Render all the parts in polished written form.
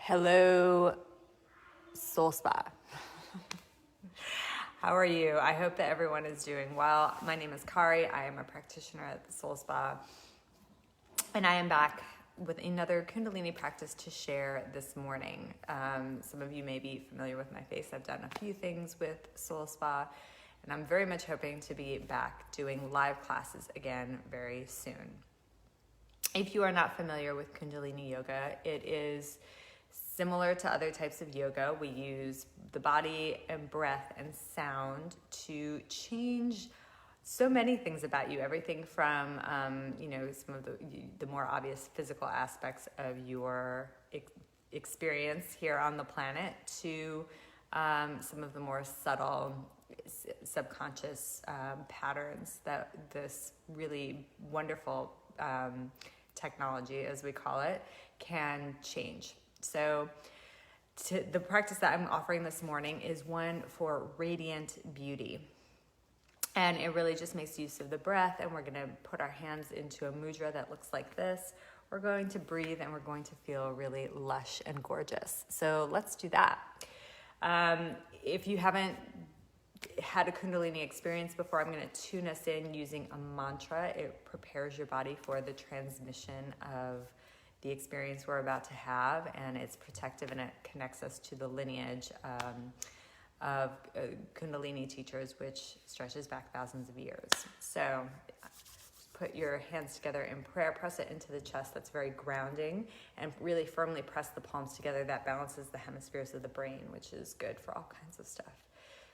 Hello, Soul Spa. How are you? I hope that everyone is doing well. My name is Kari. I am a practitioner at the Soul Spa, and I am back with another Kundalini practice to share this morning. Some of you may be familiar with my face. I've done a few things with Soul Spa, and I'm very much hoping to be back doing live classes again very soon. If you are not familiar with Kundalini yoga, it is similar to other types of yoga. We use the body and breath and sound to change so many things about you. Everything from, some of the more obvious physical aspects of your experience here on the planet to some of the more subtle subconscious patterns that this really wonderful technology, as we call it, can change. So the practice that I'm offering this morning is one for radiant beauty. And it really just makes use of the breath, and we're going to put our hands into a mudra that looks like this. We're going to breathe, and we're going to feel really lush and gorgeous. So let's do that. If you haven't had a Kundalini experience before, I'm going to tune us in using a mantra. It prepares your body for the transmission of the experience we're about to have, and it's protective, and it connects us to the lineage of Kundalini teachers, which stretches back thousands of years. So put your hands together in prayer, press it into the chest. That's very grounding, and really firmly press the palms together. That balances the hemispheres of the brain, which is good for all kinds of stuff.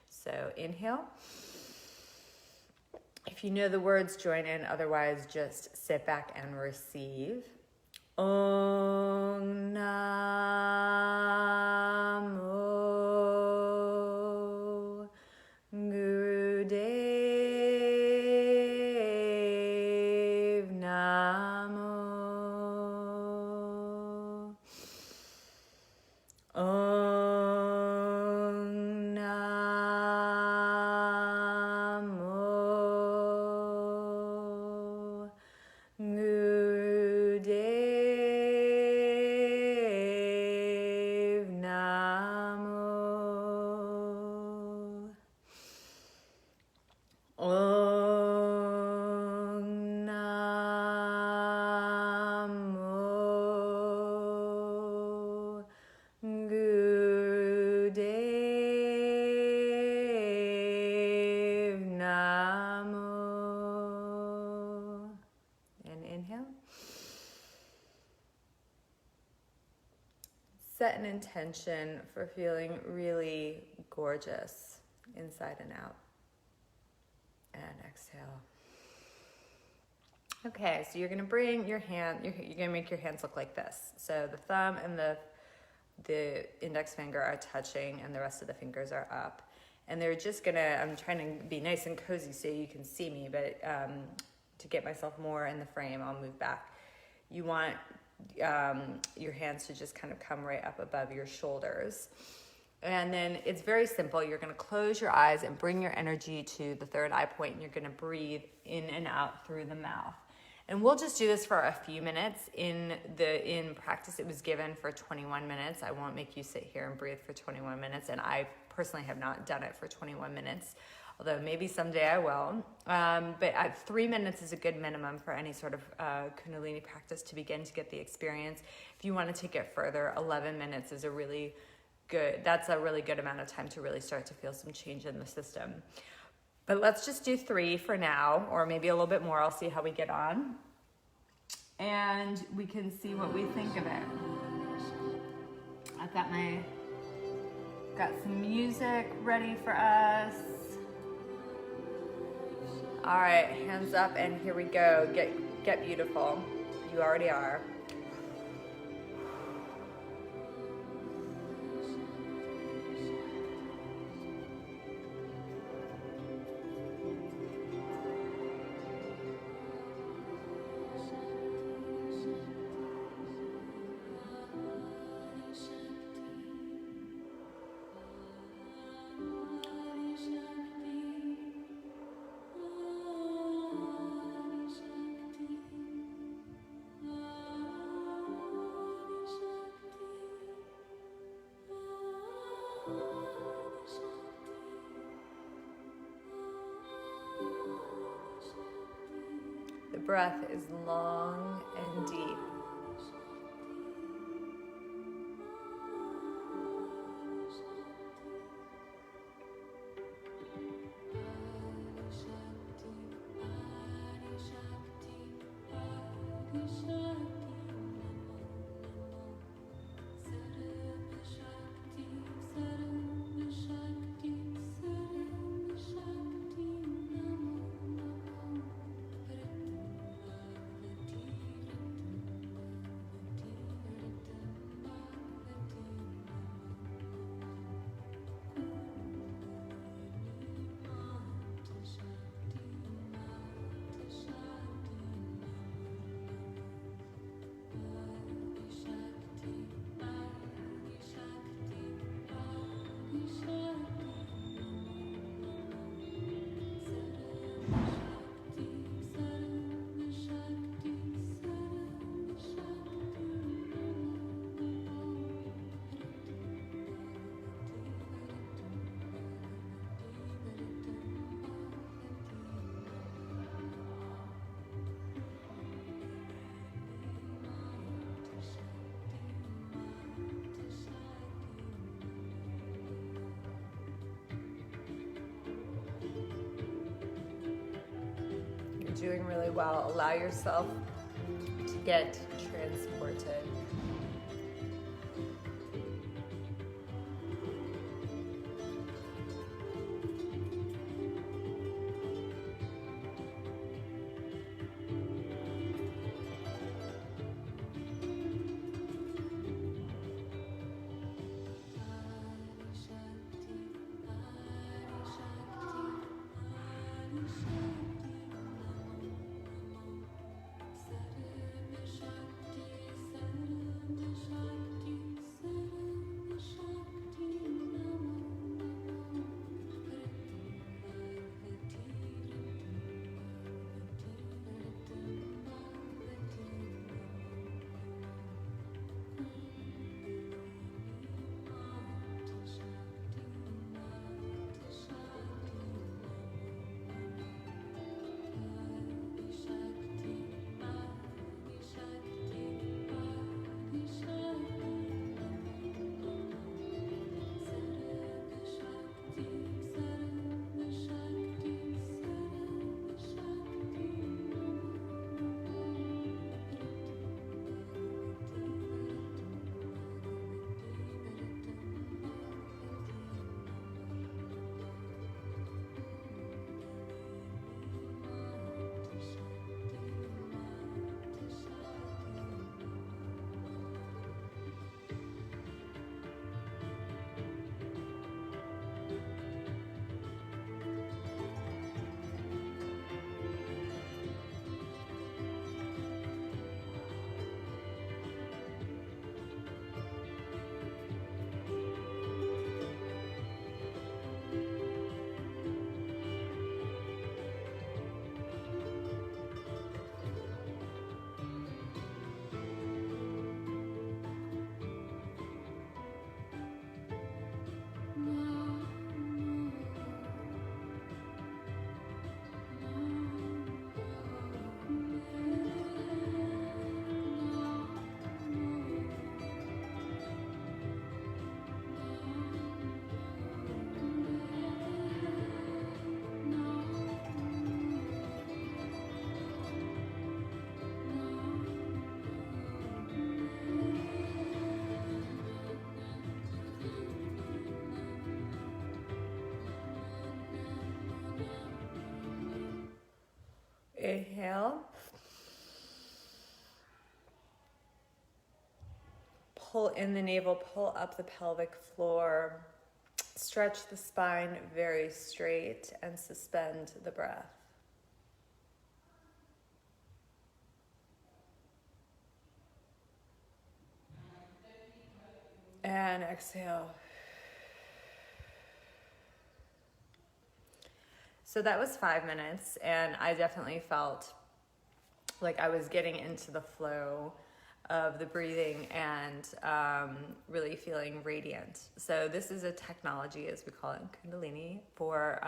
So inhale. If you know the words, join in. Otherwise, just sit back and receive. Om Namo Gurudev Namo. Om Namo Gurudev Namo. Om Namo Gurudev Namo. And inhale. Set an intention for feeling really gorgeous inside and out. And exhale. Okay, so you're going to bring your hand, you're going to make your hands look like this. So the thumb and the index finger are touching, and the rest of the fingers are up. And they're just going to, I'm trying to be nice and cozy so you can see me, but to get myself more in the frame, I'll move back. You want your hands to just kind of come right up above your shoulders. And then it's very simple. You're going to close your eyes and bring your energy to the third eye point, and you're going to breathe in and out through the mouth. And we'll just do this for a few minutes. In practice, it was given for 21 minutes. I won't make you sit here and breathe for 21 minutes, and I personally have not done it for 21 minutes, although maybe someday I will. But 3 minutes is a good minimum for any sort of Kundalini practice to begin to get the experience. If you want to take it further, 11 minutes is a really good amount of time to really start to feel some change in the system. But let's just do 3 for now, or maybe a little bit more. I'll see how we get on. And we can see what we think of it. I've got some music ready for us. All right, hands up, and here we go. Get beautiful. You already are. breath is long and deep. Doing really well. Allow yourself to get transported. Inhale. Pull in the navel, pull up the pelvic floor. Stretch the spine very straight and suspend the breath. And exhale. So that was 5 minutes, and I definitely felt like I was getting into the flow of the breathing and really feeling radiant. So this is a technology, as we call it in Kundalini, for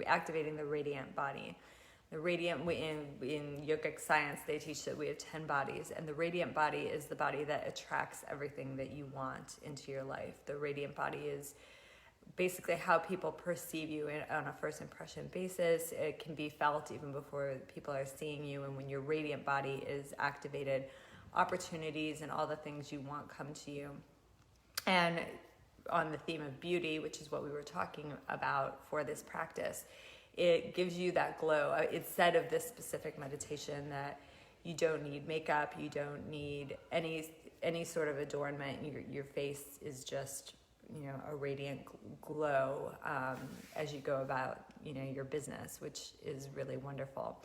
activating the radiant body. The radiant, in yogic science, they teach that we have 10 bodies, and the radiant body is the body that attracts everything that you want into your life. The radiant body is basically how people perceive you on a first impression basis. It can be felt even before people are seeing you, and when your radiant body is activated, opportunities and all the things you want come to you. And on the theme of beauty, which is what we were talking about for this practice, it gives you that glow. It's said of this specific meditation that you don't need makeup, you don't need any sort of adornment. Your face is just, a radiant glow as you go about, your business, which is really wonderful.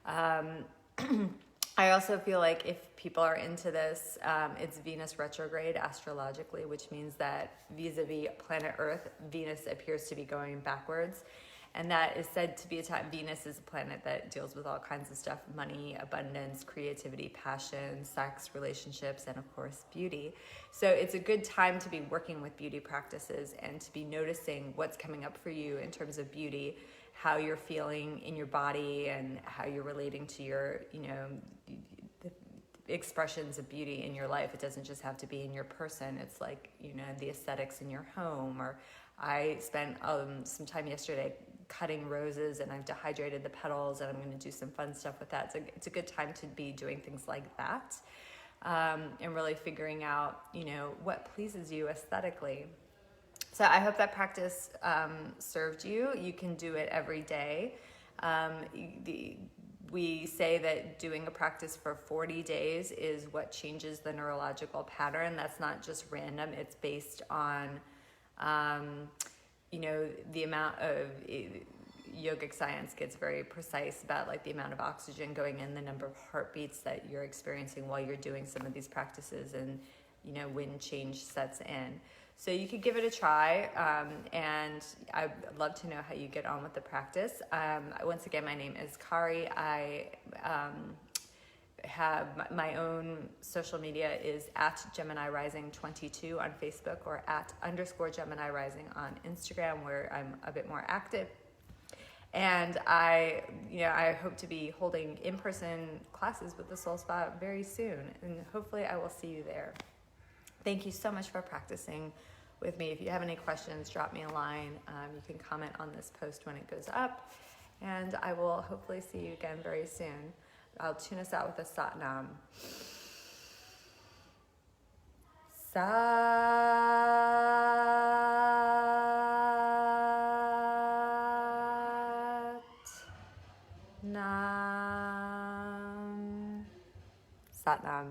I also feel like if people are into this, it's Venus retrograde astrologically, which means that vis-a-vis planet Earth, Venus appears to be going backwards. And that is said to be a time. Venus is a planet that deals with all kinds of stuff: money, abundance, creativity, passion, sex, relationships, and of course, beauty. So it's a good time to be working with beauty practices and to be noticing what's coming up for you in terms of beauty, how you're feeling in your body, and how you're relating to your, the expressions of beauty in your life. It doesn't just have to be in your person. It's like, the aesthetics in your home. Or I spent some time yesterday cutting roses, and I've dehydrated the petals, and I'm going to do some fun stuff with that. So it's a good time to be doing things like that, and really figuring out, what pleases you aesthetically. So I hope that practice served you. You can do it every day. We say that doing a practice for 40 days is what changes the neurological pattern. That's not just random. It's based on the amount of yogic science gets very precise about like the amount of oxygen going in, the number of heartbeats that you're experiencing while you're doing some of these practices, and when change sets in. So you could give it a try, and I'd love to know how you get on with the practice. Once again, my name is Kari. I have my own social media is at Gemini Rising 22 on Facebook, or at _Gemini Rising on Instagram, where I'm a bit more active. And I hope to be holding in-person classes with the Soul Spa very soon, and hopefully I will see you there. Thank you so much for practicing with me. If you have any questions, drop me a line. You can comment on this post when it goes up, and I will hopefully see you again very soon. I'll tune us out with a Satnam. Satnam. Satnam.